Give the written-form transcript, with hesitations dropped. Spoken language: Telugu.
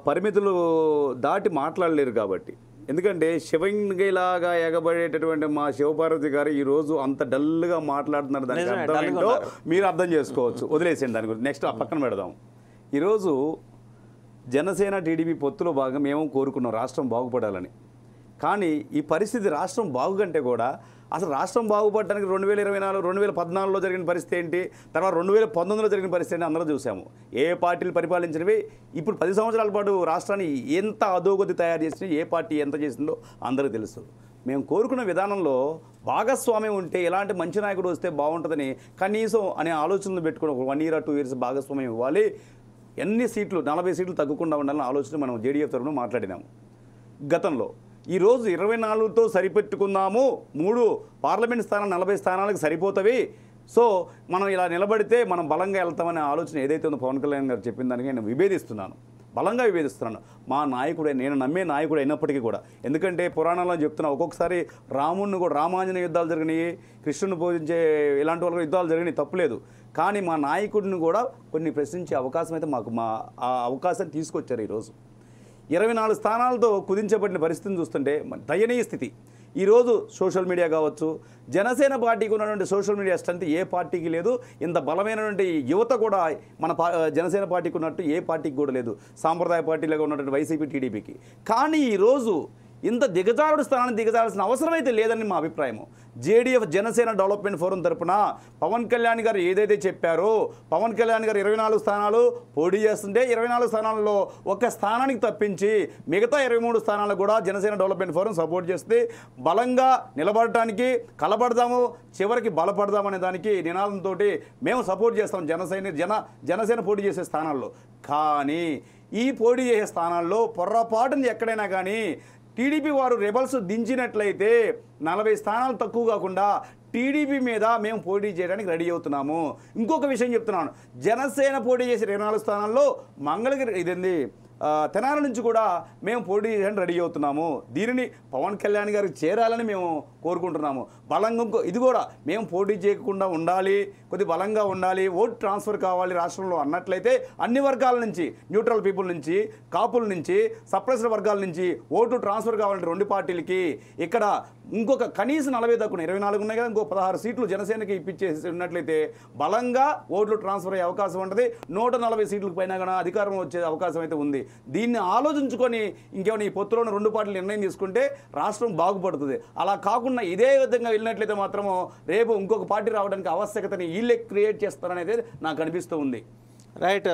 పరిమితులు దాటి మాట్లాడలేరు కాబట్టి. ఎందుకంటే శివంగిలాగా ఎగబడేటటువంటి మా శివపార్వతి గారు ఈరోజు అంత డల్గా మాట్లాడుతున్నారు. దానికి అర్థం ఏంటో మీరు అర్థం చేసుకోవచ్చు. వదిలేసేయండి దాని గురించి. నెక్స్ట్ ఆ పక్కన పెడదాం. ఈరోజు జనసేన టీడీపీ పొత్తులో భాగంగా మేము కోరుకున్నాం రాష్ట్రం బాగుపడాలని. కానీ ఈ పరిస్థితి రాష్ట్రం బాగుకంటే కూడా అసలు రాష్ట్రం బాగుపడడానికి 2024 2014లో జరిగిన పరిస్థితి ఏంటి, తర్వాత 2019లో జరిగిన పరిస్థితి ఏంటి అందరూ చూసాము. ఏ పార్టీలు పరిపాలించినవి ఇప్పుడు 10 సంవత్సరాల పాటు రాష్ట్రాన్ని ఎంత అధోగతి తయారు చేసినా ఏ పార్టీ ఎంత చేసిందో అందరికీ తెలుసు. మేము కోరుకున్న విధానంలో భాగస్వామ్యం ఉంటే ఎలాంటి మంచి నాయకుడు వస్తే బాగుంటుందని కనీసం అనే ఆలోచనలు పెట్టుకుని 1 year 2 years భాగస్వామ్యం ఇవ్వాలి. ఎన్ని సీట్లు 40 సీట్లు తగ్గకుండా ఉండాలని ఆలోచన మనం జేడీఎఫ్ తరఫున మాట్లాడినాము గతంలో. ఈరోజు 24తో సరిపెట్టుకుందాము, 3 పార్లమెంట్ స్థానాలు 40 స్థానాలకు సరిపోతవి, సో మనం ఇలా నిలబడితే మనం బలంగా వెళ్తామనే ఆలోచన ఏదైతే ఉందో పవన్ కళ్యాణ్ గారు చెప్పిన దానికి నేను విభేదిస్తున్నాను, బలంగా విభేదిస్తున్నాను. మా నాయకుడే, నేను నమ్మే నాయకుడు అయినప్పటికీ కూడా. ఎందుకంటే పురాణాల్లో చెప్తున్నా, ఒక్కొక్కసారి రాముడిని కూడా రామాంజనేయ యుద్ధాలు జరిగినాయి, కృష్ణుని పూజించే ఇలాంటి వాళ్ళ యుద్ధాలు జరిగినాయి, తప్పులేదు. కానీ మా నాయకుడిని కూడా కొన్ని ప్రశ్నించే అవకాశం అయితే మాకు ఆ అవకాశాన్ని తీసుకొచ్చారు. ఈరోజు 24 స్థానాలతో కుదించబడిన పరిస్థితిని చూస్తుంటే దయనీయ స్థితి. ఈరోజు సోషల్ మీడియా కావచ్చు, జనసేన పార్టీకి ఉన్నటువంటి సోషల్ మీడియా స్ట్రెంత్ ఏ పార్టీకి లేదు. ఇంత బలమైనటువంటి యువత కూడా మన జనసేన పార్టీకి ఉన్నట్టు ఏ పార్టీకి కూడా లేదు, సాంప్రదాయ పార్టీలుగా ఉన్నటువంటి వైసీపీ టీడీపీకి. కానీ ఈరోజు ఇంత దిగజారుడు స్థానాన్ని దిగజారాల్సిన అవసరం అయితే లేదని మా అభిప్రాయము. జేడీఎఫ్ జనసేన డెవలప్మెంట్ ఫోరం తరపున పవన్ కళ్యాణ్ గారు ఏదైతే చెప్పారో, పవన్ కళ్యాణ్ గారు 24 స్థానాలు పోటీ చేస్తుంటే 24 స్థానాల్లో ఒక స్థానానికి తప్పించి మిగతా 23 స్థానాలు కూడా జనసేన డెవలప్మెంట్ ఫోరం సపోర్ట్ చేస్తే బలంగా నిలబడటానికి, కలబడదాము, చివరికి బలపడదామనే దానికి నినాదంతో మేము సపోర్ట్ చేస్తాం జనసేన పోటీ చేసే స్థానాల్లో. కానీ ఈ పోటీ చేసే స్థానాల్లో పొర్రపాటుని ఎక్కడైనా కానీ టీడీపీ వారు రెబల్స్ దించినట్లయితే 40 స్థానాలు తక్కువ కాకుండా టీడీపీ మీద మేము పోటీ చేయడానికి రెడీ అవుతున్నాము. ఇంకొక విషయం చెప్తున్నాను, జనసేన పోటీ చేసే 24 స్థానాల్లో మంగళగిరి ఇదేంది తెనాలి నుంచి కూడా మేము పోటీ చేయడానికి రెడీ అవుతున్నాము. దీనిని పవన్ కళ్యాణ్ గారికి చేరాలని మేము కోరుకుంటున్నాము. బలంగా ఇది కూడా మేము పోటీ చేయకుండా ఉండాలి, కొద్ది బలంగా ఉండాలి, ఓటు ట్రాన్స్ఫర్ కావాలి రాష్ట్రంలో అన్నట్లయితే అన్ని వర్గాల నుంచి, న్యూట్రల్ పీపుల్ నుంచి, కాపుల నుంచి, సప్రెస్డ్ వర్గాల నుంచి ఓటు ట్రాన్స్ఫర్ కావాలంటే 2 పార్టీలకి ఇక్కడ ఇంకొక కనీసం 40 తక్కువ 24 ఉన్నాయి కదా, ఇంకో 16 సీట్లు జనసేనకి ఇప్పించేసి ఉన్నట్లయితే బలంగా ఓట్లు ట్రాన్స్ఫర్ అయ్యే అవకాశం ఉంటుంది. 140 సీట్లకు పైన కూడా అధికారం వచ్చే అవకాశం అయితే ఉంది. దీన్ని ఆలోచించుకొని ఇంకేమైనా ఈ పొత్తులోని 2 పార్టీలు నిర్ణయం తీసుకుంటే రాష్ట్రం బాగుపడుతుంది. అలా కాకుండా ఇదే విధంగా వెళ్ళినట్లయితే మాత్రము రేపు ఇంకొక పార్టీ రావడానికి ఆవశ్యకతని వీళ్ళే క్రియేట్ చేస్తారనేది నాకు అనిపిస్తూ ఉంది. రైట్.